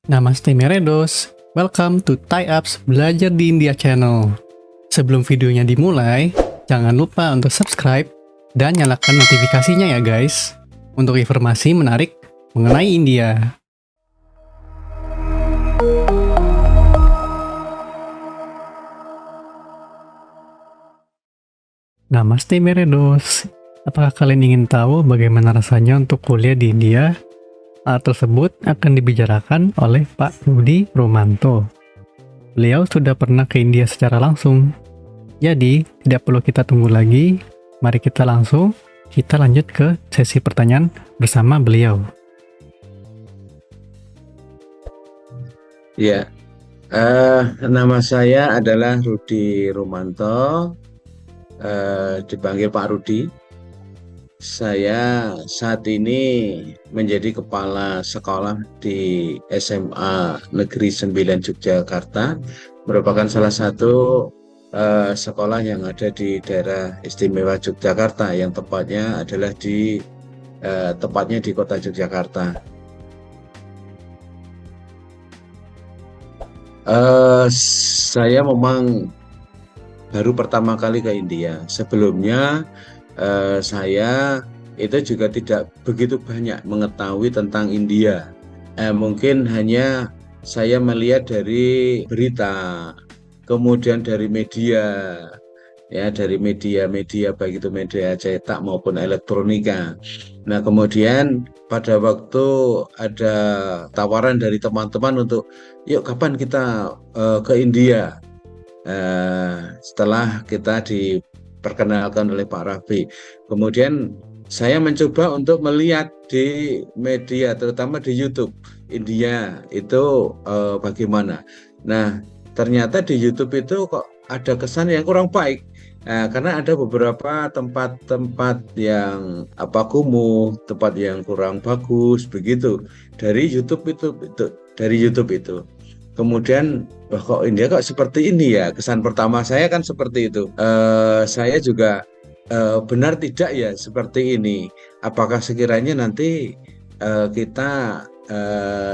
Namaste Meredos, welcome to Thai Apps Belajar di India Channel. Sebelum videonya dimulai, jangan lupa untuk subscribe dan nyalakan notifikasinya ya guys, untuk informasi menarik mengenai India. Namaste Meredos, apakah kalian ingin tahu bagaimana rasanya untuk kuliah di India? Hal tersebut akan dibicarakan oleh Pak Rudi Romanto. Beliau sudah pernah ke India secara langsung. Jadi, tidak perlu kita tunggu lagi. Mari kita lanjut ke sesi pertanyaan bersama beliau. Ya, nama saya adalah Rudi Romanto, dipanggil Pak Rudi. Saya saat ini menjadi kepala sekolah di SMA Negeri 9 Yogyakarta, merupakan salah satu sekolah yang ada di daerah istimewa Yogyakarta, yang tepatnya di kota Yogyakarta. Saya memang baru pertama kali ke India. Sebelumnya saya itu juga tidak begitu banyak mengetahui tentang India. Mungkin hanya saya melihat dari berita, kemudian dari media, ya dari media baik itu media cetak maupun elektronika. Nah, kemudian pada waktu ada tawaran dari teman-teman untuk, yuk kapan kita ke India? Setelah kita diperkenalkan oleh Pak Raffi, kemudian saya mencoba untuk melihat di media, terutama di YouTube India itu bagaimana. Nah, ternyata di YouTube itu kok ada kesan yang kurang baik. Karena ada beberapa tempat-tempat yang kumuh, tempat yang kurang bagus begitu dari YouTube itu. Kemudian, kok India kok seperti ini ya? Kesan pertama saya kan seperti itu. Saya juga benar tidak ya seperti ini? Apakah sekiranya nanti kita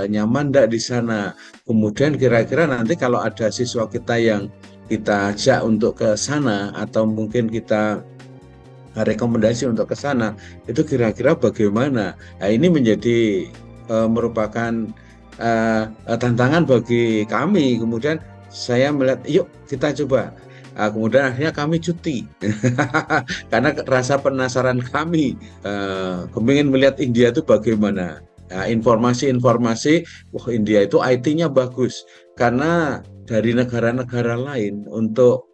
nyaman tidak di sana? Kemudian kira-kira nanti kalau ada siswa kita yang kita ajak untuk ke sana, atau mungkin kita rekomendasi untuk ke sana, itu kira-kira bagaimana? Nah, ini menjadi merupakan tantangan bagi kami. Kemudian saya melihat, yuk kita coba. Kemudian akhirnya kami cuti karena rasa penasaran kami, kepingin melihat India itu bagaimana. Informasi-informasi, wah India itu IT-nya bagus, karena dari negara-negara lain untuk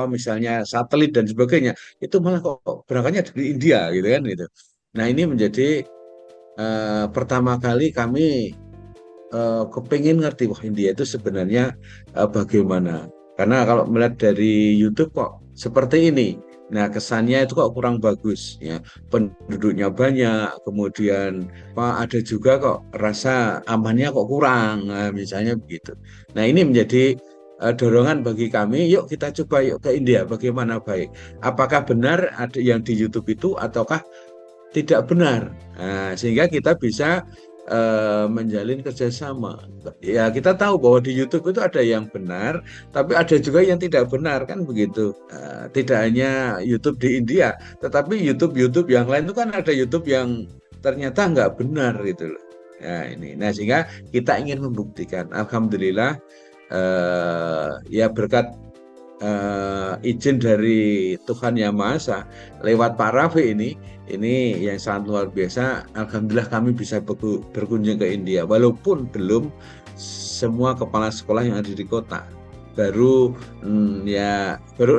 misalnya satelit dan sebagainya, itu malah kok berangkatnya dari India gitu kan gitu. Nah, ini menjadi pertama kali kami kepingin ngerti, wah India itu sebenarnya bagaimana. Karena kalau melihat dari YouTube kok seperti ini, nah kesannya itu kok kurang bagus ya. Penduduknya banyak, kemudian ada juga kok rasa amannya kok kurang, misalnya begitu. Nah, ini menjadi dorongan bagi kami, yuk kita coba yuk ke India, bagaimana baik. Apakah benar ada yang di YouTube itu ataukah tidak benar? Sehingga kita bisa menjalin kerjasama. Ya, kita tahu bahwa di YouTube itu ada yang benar, tapi ada juga yang tidak benar, kan begitu. Tidak hanya YouTube di India, tetapi YouTube yang lain itu kan ada YouTube yang ternyata nggak benar gitu loh. Nah, sehingga kita ingin membuktikan. Alhamdulillah, ya berkat izin dari Tuhan Yang Maha Esa lewat Pak Raffi ini yang sangat luar biasa. Alhamdulillah kami bisa berkunjung ke India, walaupun belum semua kepala sekolah yang ada di kota. Baru 6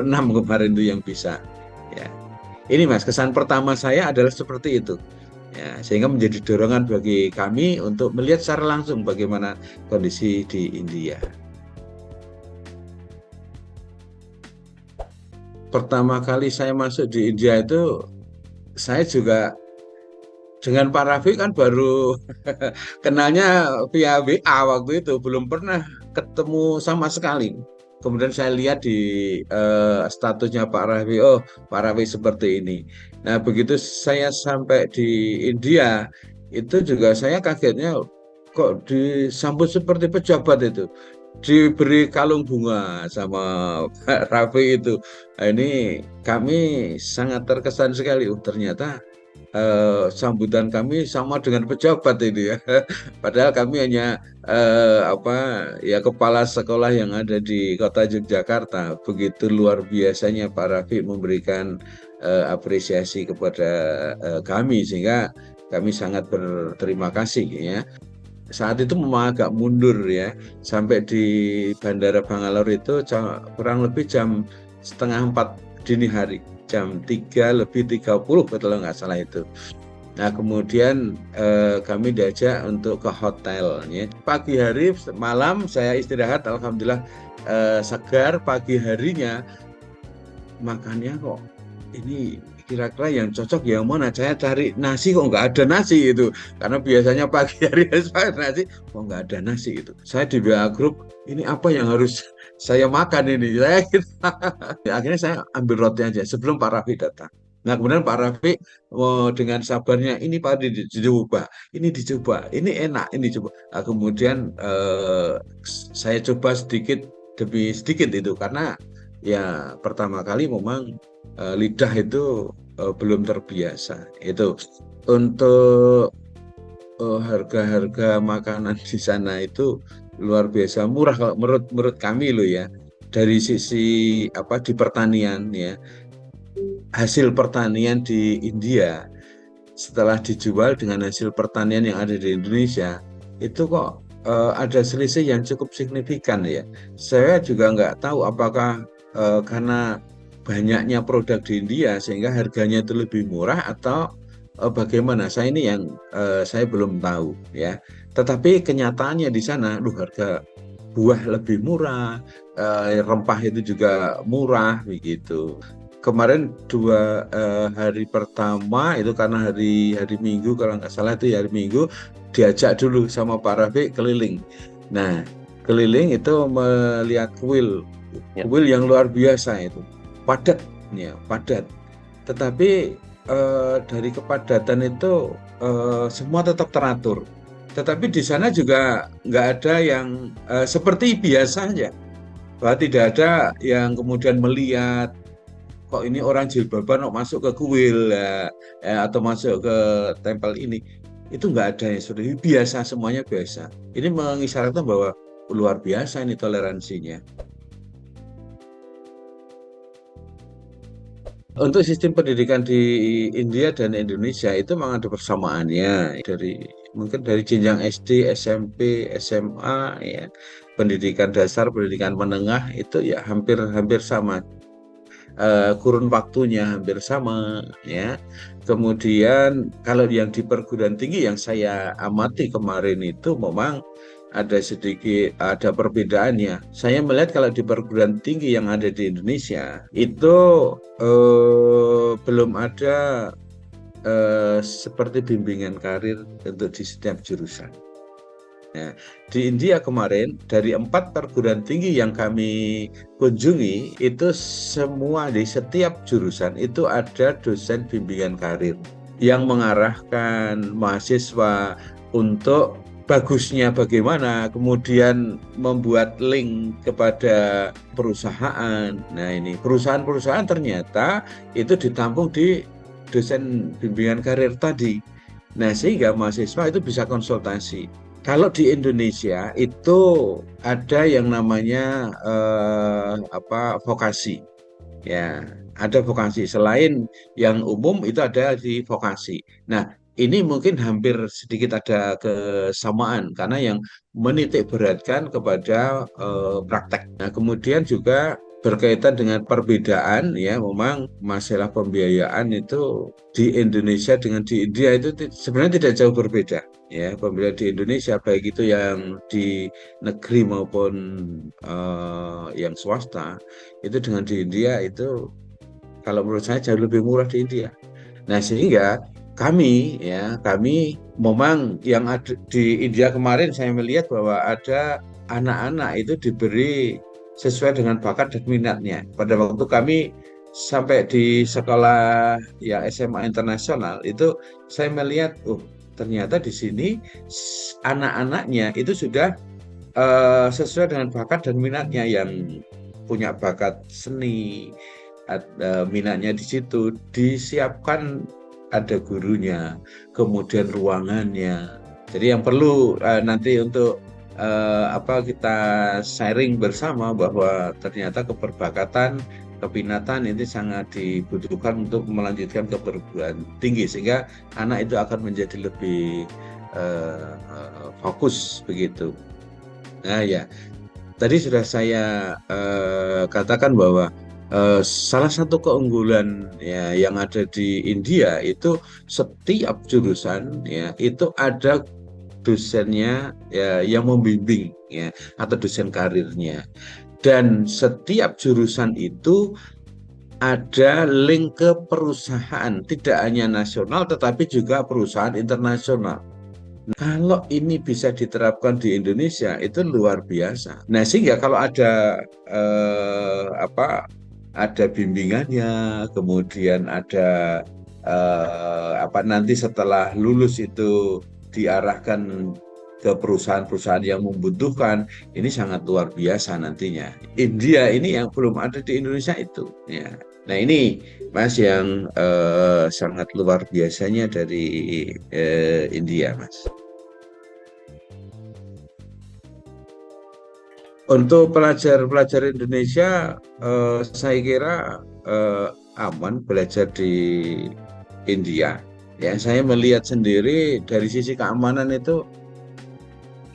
kemarin itu yang bisa. Ya, ini Mas, kesan pertama saya adalah seperti itu. Ya, sehingga menjadi dorongan bagi kami untuk melihat secara langsung bagaimana kondisi di India. Pertama kali saya masuk di India itu, saya juga dengan Pak Raffi kan baru kenalnya via WA waktu itu, belum pernah ketemu sama sekali. Kemudian saya lihat di statusnya Pak Raffi, oh Pak Raffi seperti ini. Nah, begitu saya sampai di India, itu juga saya kagetnya, kok disambut seperti pejabat itu, diberi kalung bunga sama Pak Raffi itu. Nah, ini kami sangat terkesan sekali. Oh, ternyata sambutan kami sama dengan pejabat ini ya. Padahal kami hanya apa ya, kepala sekolah yang ada di kota Yogyakarta. Begitu luar biasanya Pak Raffi memberikan apresiasi kepada kami, sehingga kami sangat berterima kasih ya. Saat itu memang agak mundur ya, sampai di Bandara Bangalore itu kurang lebih jam setengah 4 dini hari, jam 3:30 kalau nggak salah itu. Nah, kemudian kami diajak untuk ke hotel ya. Pagi hari, malam saya istirahat, alhamdulillah segar. Pagi harinya makannya kok ini kira-kira yang cocok yang mana, saya cari nasi kok nggak ada nasi itu, karena biasanya pagi hari saya nasi kok nggak ada nasi itu. Saya di WA grup, ini apa yang harus saya makan ini, saya gitu. Akhirnya saya ambil roti aja sebelum Pak Raffi datang. Nah, kemudian Pak Raffi dengan sabarnya, ini Pak dicoba, ini dicoba, ini enak, ini coba. Nah, kemudian saya coba sedikit demi sedikit itu, karena ya pertama kali memang lidah itu belum terbiasa. Itu untuk harga-harga makanan di sana itu luar biasa murah kalau menurut kami loh ya. Dari sisi apa, di pertanian ya, hasil pertanian di India setelah dijual dengan hasil pertanian yang ada di Indonesia, itu kok ada selisih yang cukup signifikan ya. Saya juga nggak tahu apakah karena banyaknya produk di India sehingga harganya itu lebih murah, atau bagaimana. Saya ini yang saya belum tahu ya. Tetapi kenyataannya di sana, harga buah lebih murah, rempah itu juga murah begitu. Kemarin 2 hari pertama itu, karena hari Minggu kalau nggak salah itu hari Minggu, diajak dulu sama Pak Raffi keliling. Nah, keliling itu melihat kuil yang luar biasa itu, padat ya, padat. Tetapi dari kepadatan itu semua tetap teratur. Tetapi di sana juga nggak ada yang seperti biasanya, bahwa tidak ada yang kemudian melihat kok ini orang jilbaban kok masuk ke kuil ya, atau masuk ke tempel ini. Itu nggak ada yang seperti biasa, semuanya biasa. Ini mengisyaratkan bahwa luar biasa ini toleransinya. Untuk sistem pendidikan di India dan Indonesia itu memang ada persamaannya, mungkin dari jenjang SD, SMP, SMA ya, pendidikan dasar, pendidikan menengah itu ya hampir sama. Kurun waktunya hampir sama ya. Kemudian kalau yang di perguruan tinggi yang saya amati kemarin itu memang ada perbedaannya. Saya melihat kalau di perguruan tinggi yang ada di Indonesia itu belum ada seperti bimbingan karir untuk di setiap jurusan. Nah, di India kemarin dari 4 perguruan tinggi yang kami kunjungi itu semua di setiap jurusan itu ada dosen bimbingan karir yang mengarahkan mahasiswa untuk bagusnya bagaimana, kemudian membuat link kepada perusahaan. Nah, ini perusahaan-perusahaan ternyata itu ditampung di dosen bimbingan karir tadi. Nah, sehingga mahasiswa itu bisa konsultasi. Kalau di Indonesia itu ada yang namanya vokasi, ya ada vokasi. Selain yang umum itu ada di vokasi. Nah, ini mungkin hampir sedikit ada kesamaan karena yang menitik beratkan kepada praktek. Nah, kemudian juga berkaitan dengan perbedaan ya, memang masalah pembiayaan itu di Indonesia dengan di India itu sebenarnya tidak jauh berbeda ya. Pembiayaan di Indonesia baik itu yang di negeri maupun yang swasta itu dengan di India itu kalau menurut saya jauh lebih murah di India. Nah, sehingga kami memang yang ada di India kemarin saya melihat bahwa ada anak-anak itu diberi sesuai dengan bakat dan minatnya. Pada waktu kami sampai di sekolah ya SMA internasional itu saya melihat ternyata di sini anak-anaknya itu sudah sesuai dengan bakat dan minatnya, yang punya bakat seni, minatnya di situ disiapkan, ada gurunya, kemudian ruangannya. Jadi yang perlu nanti untuk kita sharing bersama bahwa ternyata keperbakatan, kepinatan ini sangat dibutuhkan untuk melanjutkan ke perguruan tinggi, sehingga anak itu akan menjadi lebih fokus begitu. Nah ya, tadi sudah saya katakan bahwa salah satu keunggulan ya yang ada di India itu setiap jurusan ya itu ada dosennya ya yang membimbing ya, atau dosen karirnya, dan setiap jurusan itu ada link ke perusahaan, tidak hanya nasional tetapi juga perusahaan internasional. Kalau ini bisa diterapkan di Indonesia itu luar biasa. Nah, sehingga kalau ada ada bimbingannya, kemudian ada nanti setelah lulus itu diarahkan ke perusahaan-perusahaan yang membutuhkan, ini sangat luar biasa nantinya. India ini yang belum ada di Indonesia itu, ya. Nah ini Mas yang sangat luar biasanya dari India, Mas. Untuk pelajar-pelajar Indonesia, saya kira aman belajar di India. Ya, saya melihat sendiri dari sisi keamanan itu,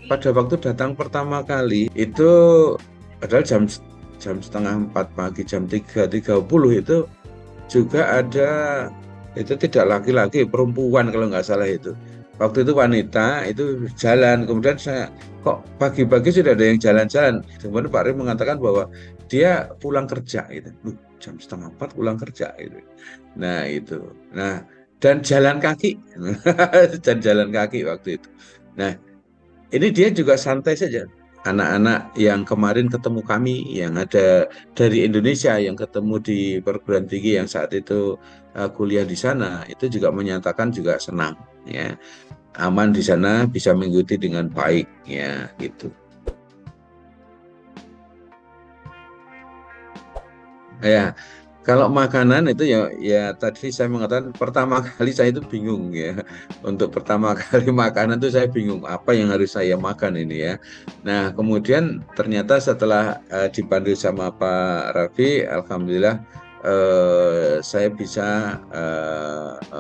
pada waktu datang pertama kali itu adalah jam jam setengah 4 pagi, jam 3.30 itu juga ada, itu tidak laki-laki, perempuan kalau nggak salah itu. Waktu itu wanita itu jalan, kemudian saya kok pagi-pagi sudah ada yang jalan-jalan. Kemudian Pak Rim mengatakan bahwa dia pulang kerja itu. Jam setengah 4 pulang kerja itu. Nah itu. Nah dan jalan kaki, dan jalan kaki waktu itu. Nah ini dia juga santai saja. Anak-anak yang kemarin ketemu kami, yang ada dari Indonesia, yang ketemu di perguruan tinggi yang saat itu kuliah di sana, itu juga menyatakan juga senang, ya, aman di sana, bisa mengikuti dengan baik, ya, gitu. Ya, kalau makanan itu ya tadi saya mengatakan pertama kali saya itu bingung ya. Untuk pertama kali makanan itu saya bingung apa yang harus saya makan ini ya. Nah, kemudian ternyata setelah dipandu sama Pak Raffi, alhamdulillah saya bisa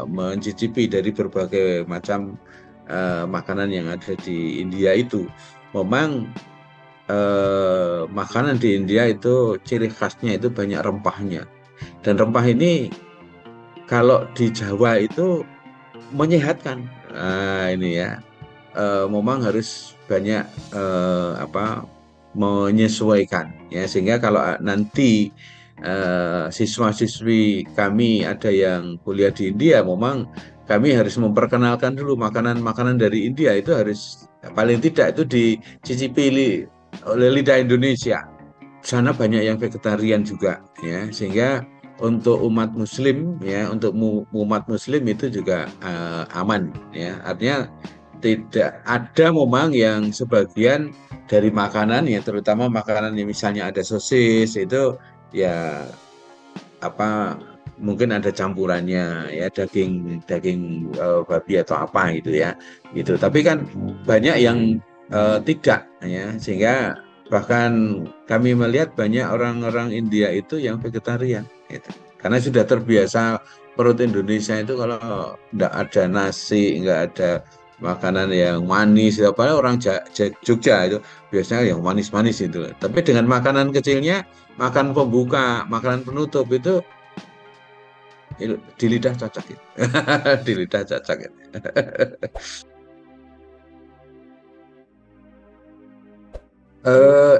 mencicipi dari berbagai macam makanan yang ada di India itu. Memang makanan di India itu ciri khasnya itu banyak rempahnya. Dan rempah ini kalau di Jawa itu menyehatkan. Nah, ini ya, memang harus banyak menyesuaikan ya, sehingga kalau nanti siswa-siswi kami ada yang kuliah di India, memang kami harus memperkenalkan dulu makanan-makanan dari India, itu harus paling tidak itu dicicipi oleh lidah Indonesia. Sana banyak yang vegetarian juga ya, sehingga untuk umat muslim ya, untuk umat muslim itu juga aman ya, artinya tidak ada memang yang sebagian dari makanan ya, terutama makanan yang misalnya ada sosis itu ya apa, mungkin ada campurannya ya, daging daging babi atau apa gitu ya gitu, tapi kan banyak yang tidak ya, sehingga bahkan kami melihat banyak orang-orang India itu yang vegetarian gitu. Karena sudah terbiasa perut Indonesia itu kalau nggak ada nasi, nggak ada makanan yang manis, apa orang Jogja itu biasanya yang manis-manis itu. Tapi dengan makanan kecilnya, makan pembuka, makanan penutup itu di lidah cocok gitu. Di lidah cocok gitu.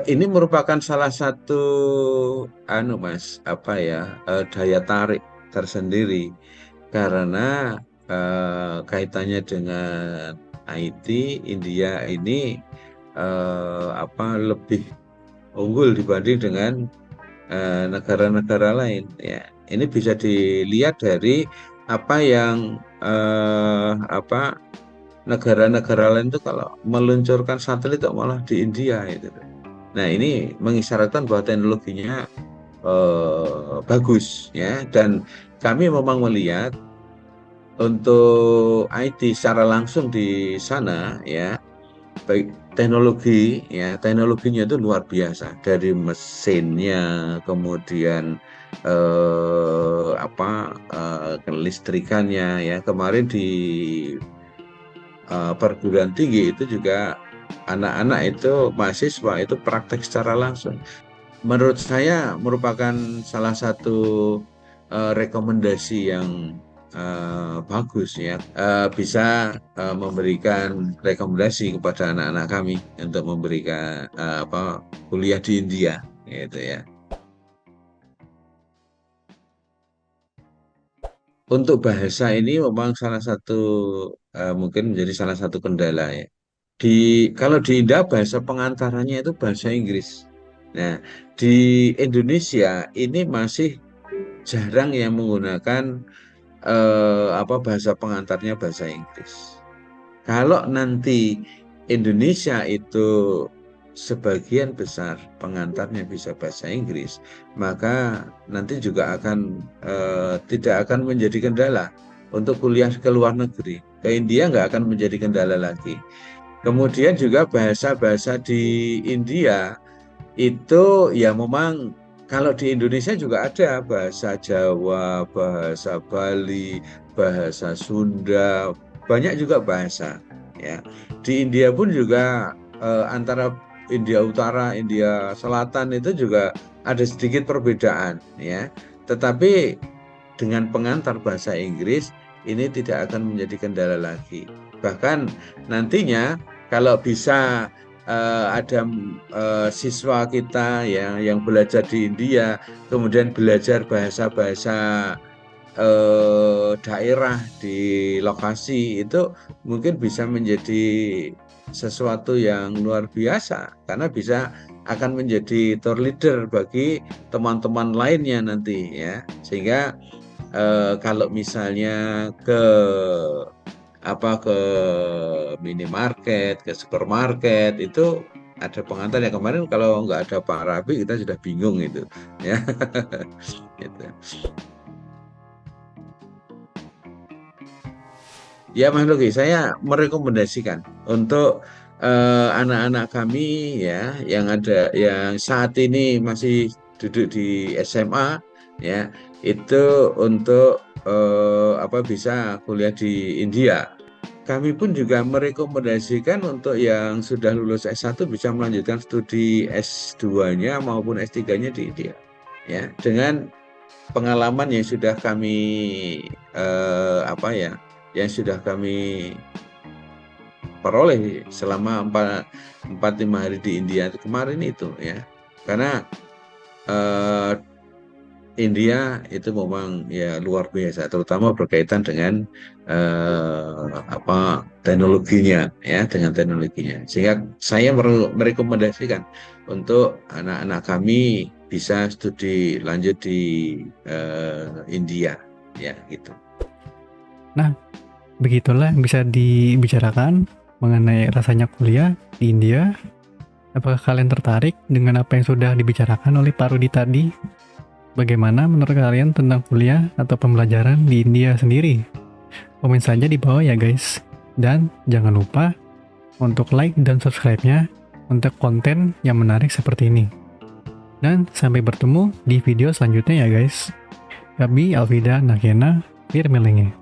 Ini merupakan salah satu Mas, daya tarik tersendiri, karena kaitannya dengan IT, India ini lebih unggul dibanding dengan negara-negara lain ya. Ini bisa dilihat dari apa yang negara-negara lain itu kalau meluncurkan satelit kok malah di India itu. Nah, ini mengisyaratkan bahwa teknologinya bagus ya, dan kami memang melihat untuk IT secara langsung di sana ya, baik teknologinya itu luar biasa, dari mesinnya, kemudian kelistrikannya ya. Kemarin di perguruan tinggi itu juga anak-anak itu, mahasiswa itu praktek secara langsung. Menurut saya merupakan salah satu rekomendasi yang bagus ya. Bisa memberikan rekomendasi kepada anak-anak kami untuk memberikan kuliah di India gitu ya. Untuk bahasa ini memang salah satu mungkin menjadi salah satu kendala ya. Kalau di India bahasa pengantarannya itu bahasa Inggris. Nah, di Indonesia ini masih jarang yang menggunakan bahasa pengantarnya bahasa Inggris. Kalau nanti Indonesia itu sebagian besar pengantarnya bisa bahasa Inggris, maka nanti juga akan tidak akan menjadi kendala untuk kuliah ke luar negeri. Ke India nggak akan menjadi kendala lagi. Kemudian juga bahasa-bahasa di India itu ya memang, kalau di Indonesia juga ada bahasa Jawa, bahasa Bali, bahasa Sunda, banyak juga bahasa ya. Di India pun juga antara India Utara, India Selatan itu juga ada sedikit perbedaan ya. Tetapi dengan pengantar bahasa Inggris ini tidak akan menjadi kendala lagi. Bahkan nantinya kalau bisa ada siswa kita ya yang belajar di India, kemudian belajar bahasa-bahasa daerah di lokasi, itu mungkin bisa menjadi sesuatu yang luar biasa, karena bisa akan menjadi tour leader bagi teman-teman lainnya nanti ya. Sehingga kalau misalnya ke minimarket, ke supermarket itu ada pengantar yang kemarin kalau nggak ada Pak Rabi kita sudah bingung itu ya. Gitu. Ya Mas Luki, saya merekomendasikan untuk anak-anak kami ya yang saat ini masih duduk di SMA ya, itu untuk bisa kuliah di India. Kami pun juga merekomendasikan untuk yang sudah lulus S1 bisa melanjutkan studi S2-nya maupun S3-nya di India. Ya, dengan pengalaman yang sudah kami peroleh selama 4-5 hari di India kemarin itu ya. Karena India itu memang ya luar biasa, terutama berkaitan dengan teknologinya ya, dengan teknologinya. Sehingga saya merekomendasikan untuk anak-anak kami bisa studi lanjut di India ya gitu. Nah, begitulah yang bisa dibicarakan mengenai rasanya kuliah di India. Apakah kalian tertarik dengan apa yang sudah dibicarakan oleh Pak Rudi tadi? Bagaimana menurut kalian tentang kuliah atau pembelajaran di India sendiri? Komen saja di bawah ya guys. Dan jangan lupa untuk like dan subscribe-nya untuk konten yang menarik seperti ini. Dan sampai bertemu di video selanjutnya ya guys. Gabi Alvida Nakena Firmelenge.